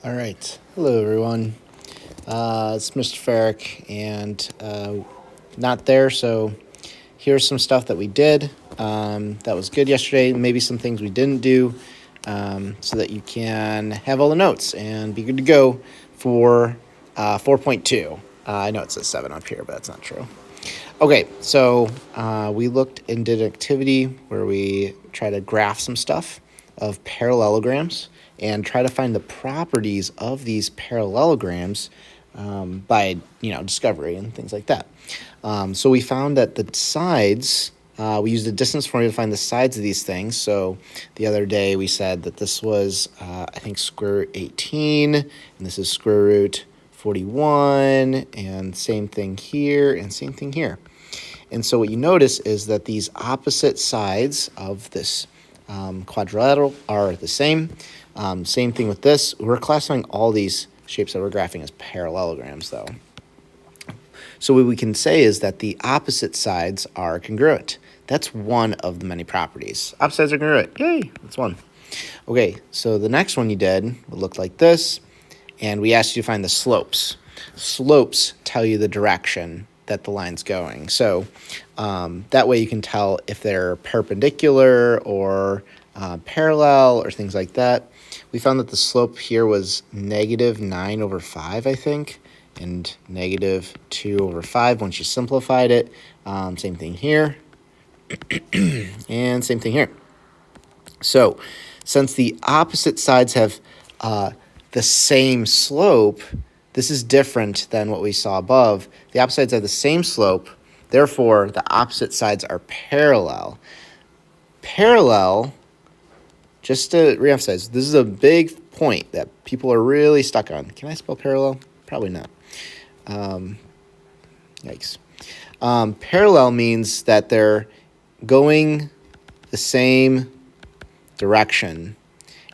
All right. Hello, everyone. It's Mr. Farrick, and not there, so here's some stuff that we did that was good yesterday, maybe some things we didn't do, so that you can have all the notes and be good to go for 4.2. I know it says 7 up here, but that's not true. Okay, so we looked and did an activity where we try to graph some stuff of parallelograms and try to find the properties of these parallelograms by discovery and things like that. So we found that the sides, we used a distance formula to find the sides of these things. So the other day we said that this was, I think, square root 18, and this is square root 41, and same thing here, and same thing here. And so what you notice is that these opposite sides of this quadrilateral are the same. Same thing with this. We're classifying all these shapes that we're graphing as parallelograms, though. So what we can say is that the opposite sides are congruent. That's one of the many properties. Opposite sides are congruent. Yay, that's one. Okay, so the next one you did would look like this, and we asked you to find the slopes. Slopes tell you the direction that the line's going. So that way you can tell if they're perpendicular or parallel or things like that. We found that the slope here was -9/5, I think, and -2/5 once you simplified it. Same thing here, and same thing here. So since the opposite sides have the same slope, this is different than what we saw above. The opposite sides have the same slope, therefore the opposite sides are parallel. Parallel, just to reemphasize, this is a big point that people are really stuck on. Can I spell parallel? Probably not. Yikes. Parallel means that they're going the same direction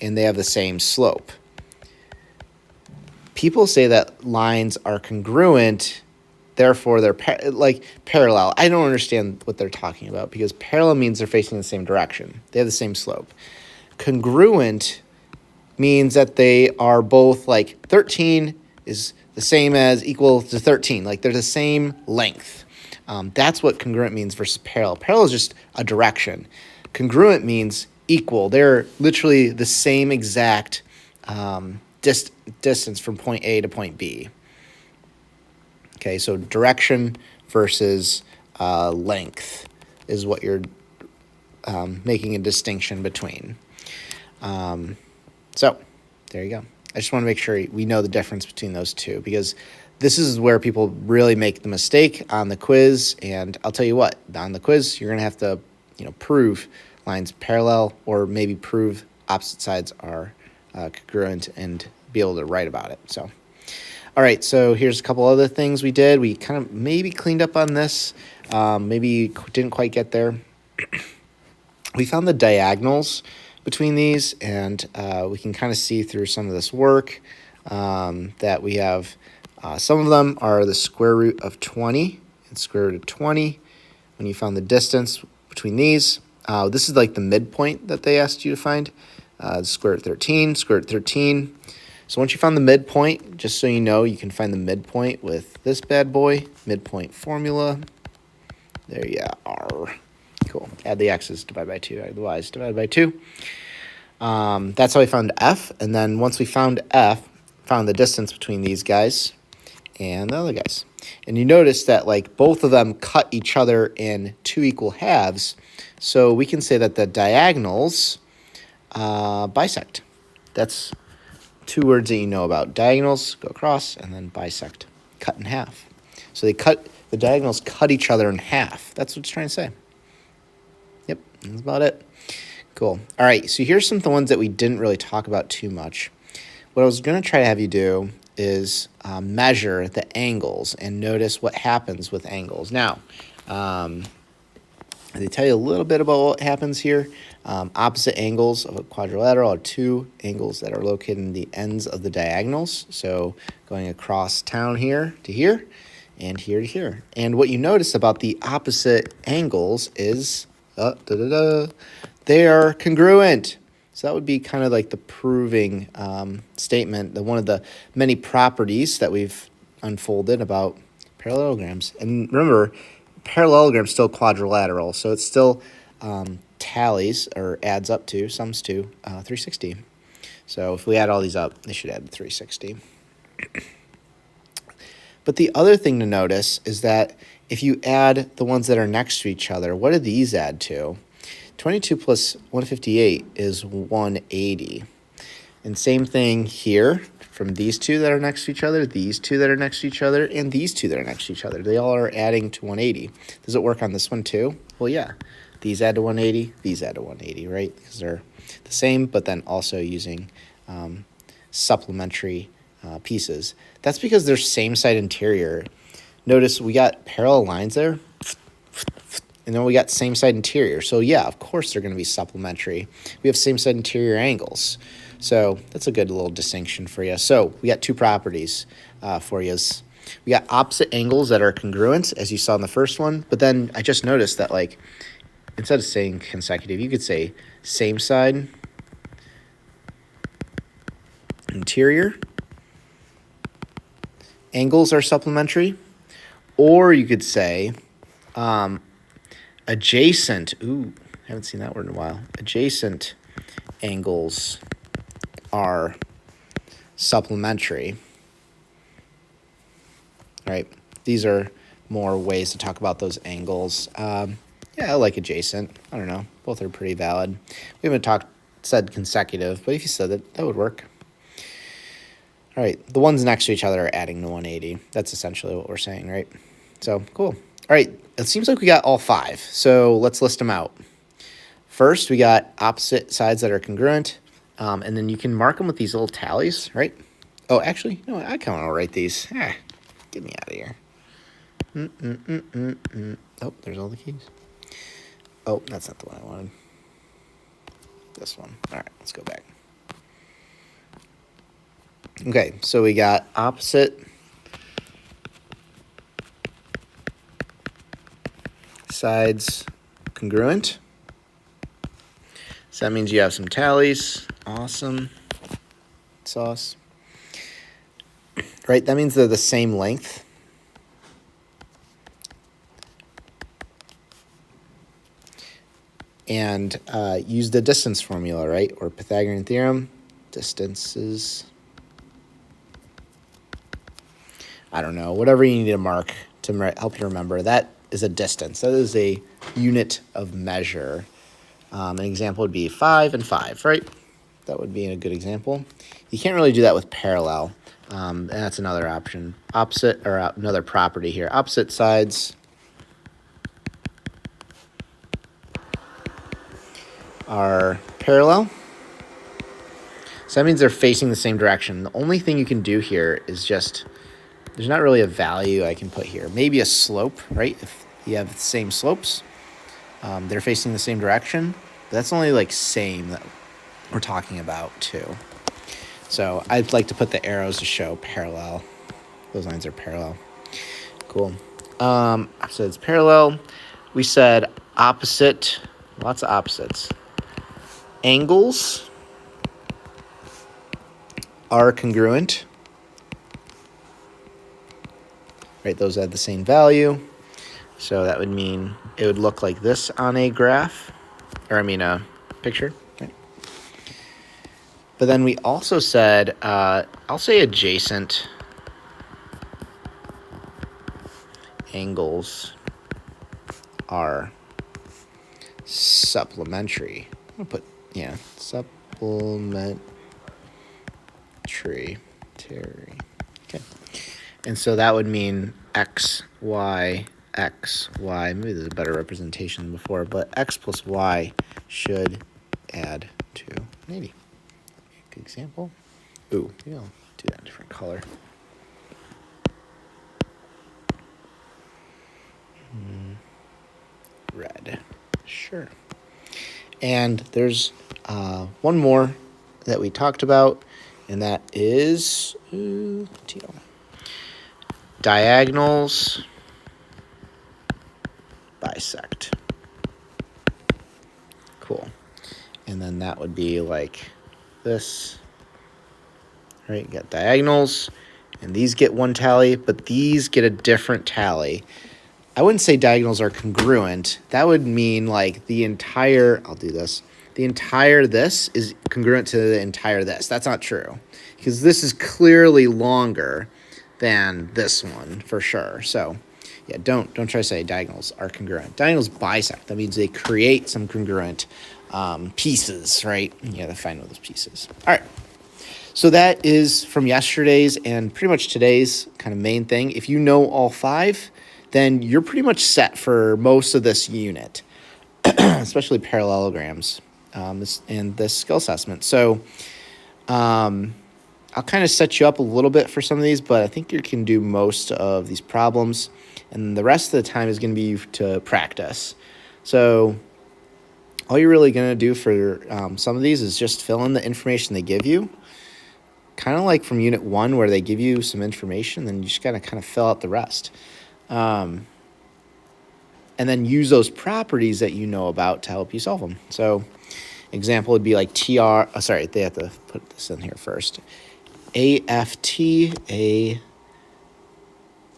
and they have the same slope. People say that lines are congruent, therefore they're parallel. I don't understand what they're talking about because parallel means they're facing the same direction. They have the same slope. Congruent means that they are both 13 is the same as equal to 13. They're the same length. That's what congruent means versus parallel. Parallel is just a direction. Congruent means equal. They're literally the same exact distance from point A to point B. Okay, so direction versus length is what you're making a distinction between. So there you go. I just want to make sure we know the difference between those two because this is where people really make the mistake on the quiz. And I'll tell you what, on the quiz, you're going to have to prove lines parallel or maybe prove opposite sides are congruent and be able to write about it. So, all right, so here's a couple other things we did. We kind of maybe cleaned up on this, maybe didn't quite get there. We found the diagonals between these, and we can kind of see through some of this work that we have some of them are the square root of 20 and square root of 20. When you found the distance between these, this is like the midpoint that they asked you to find. Square root of 13, square root of 13. So once you found the midpoint, just so you know, you can find the midpoint with this bad boy, midpoint formula. There you are. Cool. Add the x's, divide by 2, add the y's, divide by 2. That's how we found f. And then once we found f, found the distance between these guys and the other guys. And you notice that both of them cut each other in 2 equal halves. So we can say that the diagonals bisect. That's 2 words that you know about. Diagonals go across and then bisect, cut in half. So the diagonals cut each other in half. That's what it's trying to say. Yep, that's about it. Cool. All right, so here's some of the ones that we didn't really talk about too much. What I was going to try to have you do is measure the angles and notice what happens with angles. Now, they tell you a little bit about what happens here. Opposite angles of a quadrilateral are 2 angles that are located in the ends of the diagonals. So going across town here to here and here to here. And what you notice about the opposite angles is they are congruent. So that would be kind of like the proving statement, one of the many properties that we've unfolded about parallelograms. And remember, parallelogram is still quadrilateral, so it's still tallies or adds up to, sums to 360. So if we add all these up, they should add 360. But the other thing to notice is that if you add the ones that are next to each other, what do these add to? 22 plus 158 is 180. And same thing here from these two that are next to each other, these two that are next to each other, and these two that are next to each other. They all are adding to 180. Does it work on this one too? Well, yeah. These add to 180, these add to 180, right? Because they're the same, but then also using supplementary pieces. That's because they're same side interior. Notice we got parallel lines there, and then we got same side interior. So yeah, of course they're going to be supplementary. We have same side interior angles. So that's a good little distinction for you. So we got two properties for you. We got opposite angles that are congruent, as you saw in the first one. But then I just noticed that, like, instead of saying consecutive, you could say same side interior angles are supplementary. Or you could say adjacent. Ooh, haven't seen that word in a while. Adjacent angles are supplementary. Right? These are more ways to talk about those angles. Yeah, I like adjacent. I don't know. Both are pretty valid. We haven't said consecutive, but if you said that, that would work. All right, the ones next to each other are adding to 180. That's essentially what we're saying, right? So, cool. All right, it seems like we got all five. So let's list them out. First, we got opposite sides that are congruent. And then you can mark them with these little tallies, right? Oh, actually, no, I kind of want to write these. Get me out of here. Oh, there's all the keys. Oh, that's not the one I wanted. This one. All right, let's go back. Okay, so we got opposite sides congruent. So that means you have some tallies. Awesome. Sauce. Right, that means they're the same length. And use the distance formula, right? Or Pythagorean theorem. Distances. I don't know. Whatever you need to mark to help you remember. That is a distance. That is a unit of measure. An example would be 5 and 5, right? That would be a good example. You can't really do that with parallel. And that's another option. Opposite, or another property here. Opposite sides are parallel. So that means they're facing the same direction. The only thing you can do here is just, there's not really a value I can put here. Maybe a slope, right? If you have the same slopes, they're facing the same direction. But that's only like same that we're talking about too. So I'd like to put the arrows to show parallel. Those lines are parallel. Cool. So it's parallel. We said opposite, lots of opposites. Angles are congruent. Right, those add the same value. So that would mean it would look like this on a graph, or I mean a picture. Right? But then we also said, I'll say adjacent angles are supplementary. I'm going to put, yeah, supplementary. Okay. And so that would mean x, y, x, y. Maybe there's a better representation than before, but x plus y should add to 80. Good example. Ooh, maybe I'll do that in a different color. Red. Sure. And there's one more that we talked about, and that is teal. Diagonals bisect. Cool. And then that would be like this, right? You got diagonals, and these get one tally, but these get a different tally. I wouldn't say diagonals are congruent. That would mean like the entire, I'll do this, the entire this is congruent to the entire this. That's not true, because this is clearly longer than this one for sure. So yeah, don't try to say diagonals are congruent. Diagonals bisect. That means they create some congruent pieces, right? You gotta find what those pieces. All right. So that is from yesterday's and pretty much today's kind of main thing. If you know all 5, then you're pretty much set for most of this unit, especially parallelograms and this skill assessment. So I'll kind of set you up a little bit for some of these, but I think you can do most of these problems. And the rest of the time is going to be to practice. So all you're really going to do for some of these is just fill in the information they give you. Kind of like from Unit 1 where they give you some information, then you just got to kind of fill out the rest. And then use those properties that you know about to help you solve them. So example would be like sorry, they have to put this in here first. AFT,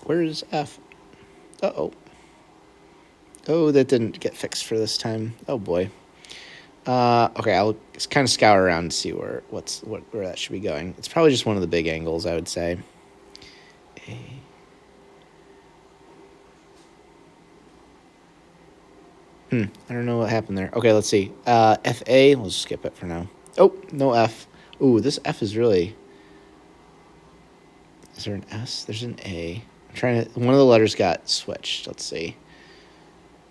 where is F? Uh-oh. Oh, that didn't get fixed for this time. Oh, boy. Okay, I'll just kind of scour around and see where that should be going. It's probably just one of the big angles, I would say. I don't know what happened there. Okay, let's see. FA, we'll just skip it for now. Oh, no F. Ooh, this F is really... Is there an S? There's an A. I'm trying to... One of the letters got switched. Let's see.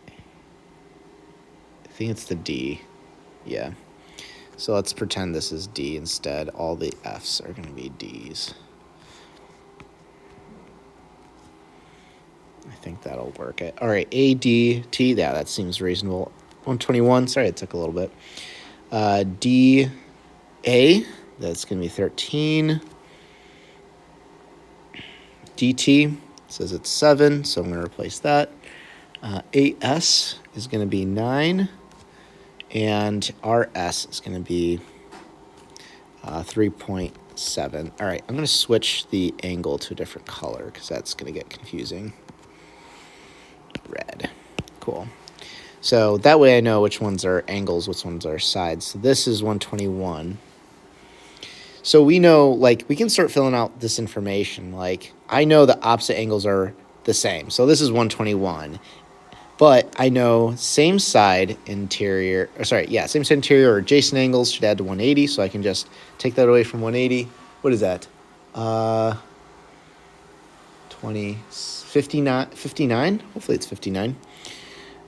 I think it's the D. Yeah. So let's pretend this is D instead. All the F's are going to be D's. I think that'll work. All right, A, D, T. Yeah, that seems reasonable. 121. Sorry, it took a little bit. D, A. That's going to be 13. DT says it's 7, so I'm going to replace that. AS is going to be 9. And RS is going to be 3.7. All right, I'm going to switch the angle to a different color because that's going to get confusing. Red. Cool. So that way I know which ones are angles, which ones are sides. So this is 121. So we know, like, we can start filling out this information. Like, I know the opposite angles are the same. So this is 121. But I know same side interior, same side interior or adjacent angles should add to 180. So I can just take that away from 180. What is that? 59. Hopefully it's 59.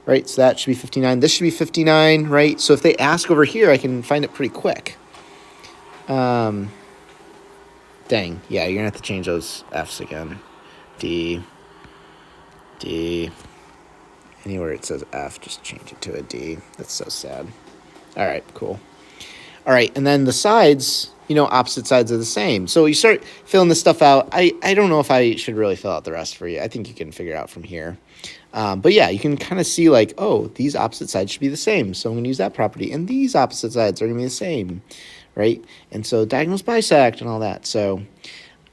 Right, so that should be 59. This should be 59, right? So if they ask over here, I can find it pretty quick. Dang, yeah, you're gonna have to change those F's again. D. Anywhere it says F, just change it to a D. That's so sad. All right, cool. All right, and then the sides, opposite sides are the same. So you start filling this stuff out. I don't know if I should really fill out the rest for you. I think you can figure it out from here. But yeah, you can kind of see like, oh, these opposite sides should be the same. So I'm going to use that property. And these opposite sides are going to be the same, right? And so diagonals bisect and all that. So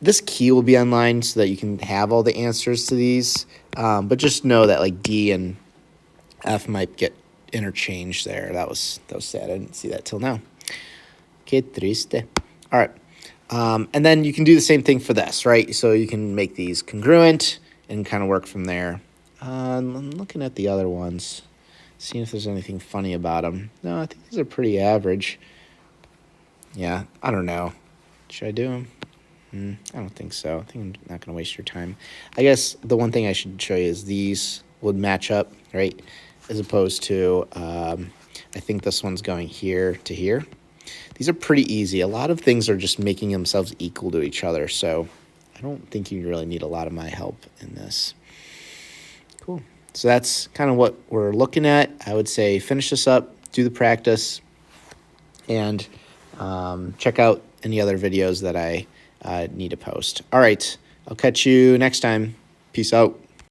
this key will be online so that you can have all the answers to these. But just know that like D and F might get interchanged there. That was sad. I didn't see that till now. Que triste. All right. And then you can do the same thing for this, right? So you can make these congruent and kind of work from there. I'm looking at the other ones, seeing if there's anything funny about them. No, I think these are pretty average. Yeah, I don't know. Should I do them? I don't think so. I think I'm not going to waste your time. I guess the one thing I should show you is these would match up, right? As opposed to, I think this one's going here to here. These are pretty easy. A lot of things are just making themselves equal to each other. So I don't think you really need a lot of my help in this. Cool. So that's kind of what we're looking at. I would say finish this up, do the practice, and check out any other videos that I need to post. All right. I'll catch you next time. Peace out.